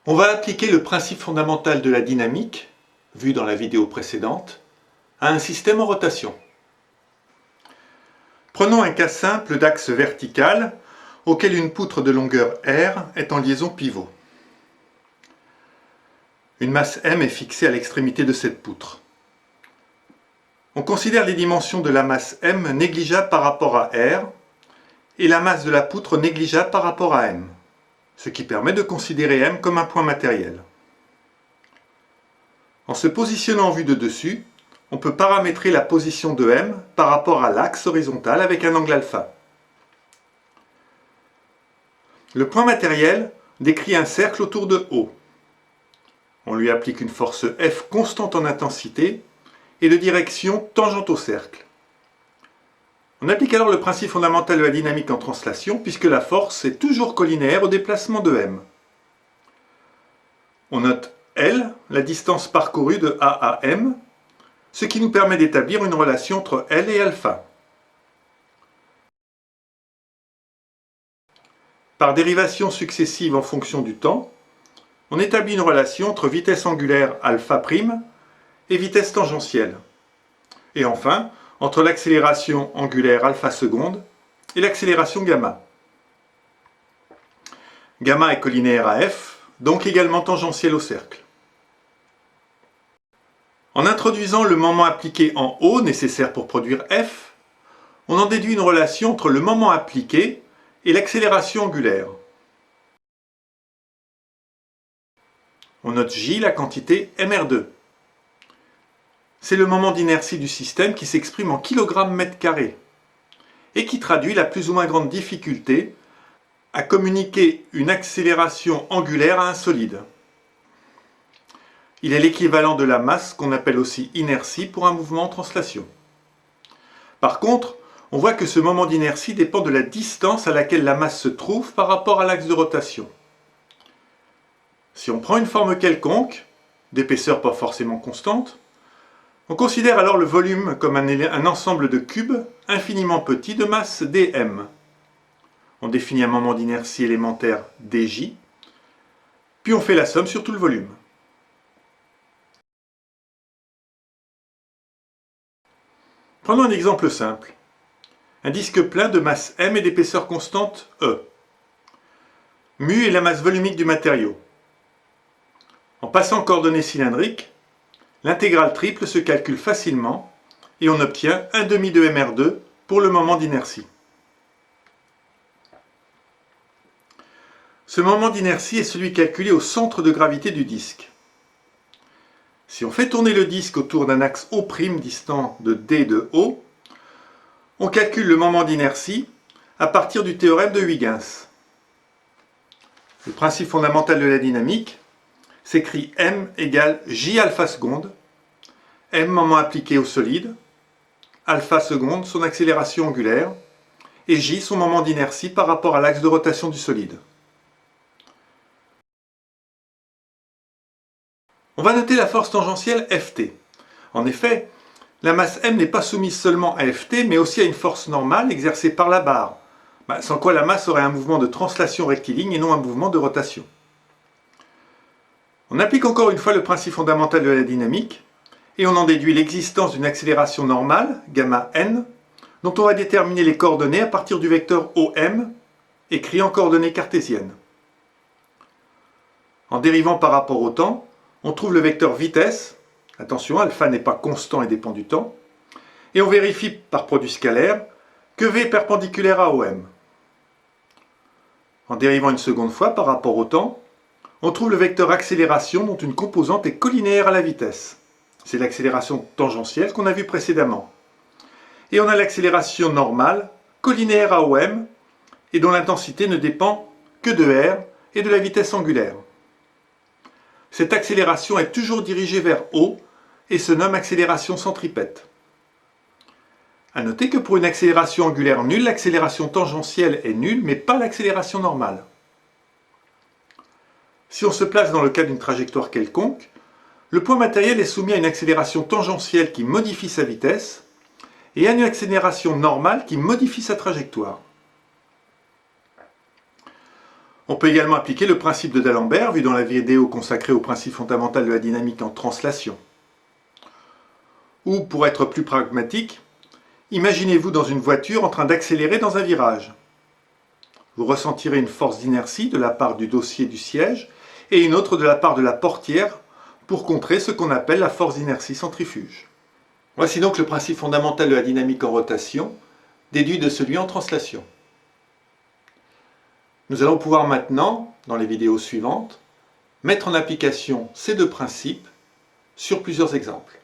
On va appliquer le principe fondamental de la dynamique, vu dans la vidéo précédente, à un système en rotation. Prenons un cas simple d'axe vertical auquel une poutre de longueur R est en liaison pivot. Une masse M est fixée à l'extrémité de cette poutre. On considère les dimensions de la masse M négligeables par rapport à R et la masse de la poutre négligeable par rapport à M, ce qui permet de considérer M comme un point matériel. En se positionnant en vue de dessus, on peut paramétrer la position de M par rapport à l'axe horizontal avec un angle alpha. Le point matériel décrit un cercle autour de O. On lui applique une force F constante en intensité et de direction tangente au cercle. On applique alors le principe fondamental de la dynamique en translation puisque la force est toujours collinéaire au déplacement de M. On note L, la distance parcourue de A à M, ce qui nous permet d'établir une relation entre L et alpha. Par dérivation successive en fonction du temps, on établit une relation entre vitesse angulaire alpha' et vitesse tangentielle. Et enfin, entre l'accélération angulaire alpha seconde et l'accélération gamma. Gamma est collinéaire à F, donc également tangentiel au cercle. En introduisant le moment appliqué en O nécessaire pour produire F, on en déduit une relation entre le moment appliqué et l'accélération angulaire. On note J la quantité mR2. C'est le moment d'inertie du système qui s'exprime en kilogrammes mètre carré et qui traduit la plus ou moins grande difficulté à communiquer une accélération angulaire à un solide. Il est l'équivalent de la masse qu'on appelle aussi inertie pour un mouvement en translation. Par contre, on voit que ce moment d'inertie dépend de la distance à laquelle la masse se trouve par rapport à l'axe de rotation. Si on prend une forme quelconque, d'épaisseur pas forcément constante, on considère alors le volume comme un ensemble de cubes infiniment petits de masse dm. On définit un moment d'inertie élémentaire dj, puis on fait la somme sur tout le volume. Prenons un exemple simple. Un disque plein de masse m et d'épaisseur constante e. Mu est la masse volumique du matériau. En passant en coordonnées cylindriques, l'intégrale triple se calcule facilement et on obtient 1/2 de mR2 pour le moment d'inertie. Ce moment d'inertie est celui calculé au centre de gravité du disque. Si on fait tourner le disque autour d'un axe O' distant de D de O, on calcule le moment d'inertie à partir du théorème de Huygens. Le principe fondamental de la dynamique s'écrit m égale j alpha seconde, m moment appliqué au solide, alpha seconde son accélération angulaire, et j son moment d'inertie par rapport à l'axe de rotation du solide. On va noter la force tangentielle Ft. En effet, la masse m n'est pas soumise seulement à Ft, mais aussi à une force normale exercée par la barre, sans quoi la masse aurait un mouvement de translation rectiligne et non un mouvement de rotation. On applique encore une fois le principe fondamental de la dynamique, et on en déduit l'existence d'une accélération normale, gamma n, dont on va déterminer les coordonnées à partir du vecteur OM, écrit en coordonnées cartésiennes. En dérivant par rapport au temps, on trouve le vecteur vitesse, attention, alpha n'est pas constant et dépend du temps, et on vérifie par produit scalaire que V est perpendiculaire à OM. En dérivant une seconde fois par rapport au temps, on trouve le vecteur accélération dont une composante est collinéaire à la vitesse. C'est l'accélération tangentielle qu'on a vue précédemment. Et on a l'accélération normale, collinéaire à OM, et dont l'intensité ne dépend que de R et de la vitesse angulaire. Cette accélération est toujours dirigée vers O et se nomme accélération centripète. A noter que pour une accélération angulaire nulle, l'accélération tangentielle est nulle, mais pas l'accélération normale. Si on se place dans le cas d'une trajectoire quelconque, le point matériel est soumis à une accélération tangentielle qui modifie sa vitesse et à une accélération normale qui modifie sa trajectoire. On peut également appliquer le principe de D'Alembert, vu dans la vidéo consacrée au principe fondamental de la dynamique en translation. Ou, pour être plus pragmatique, imaginez-vous dans une voiture en train d'accélérer dans un virage. Vous ressentirez une force d'inertie de la part du dossier du siège et une autre de la part de la portière pour contrer ce qu'on appelle la force d'inertie centrifuge. Voici donc le principe fondamental de la dynamique en rotation, déduit de celui en translation. Nous allons pouvoir maintenant, dans les vidéos suivantes, mettre en application ces deux principes sur plusieurs exemples.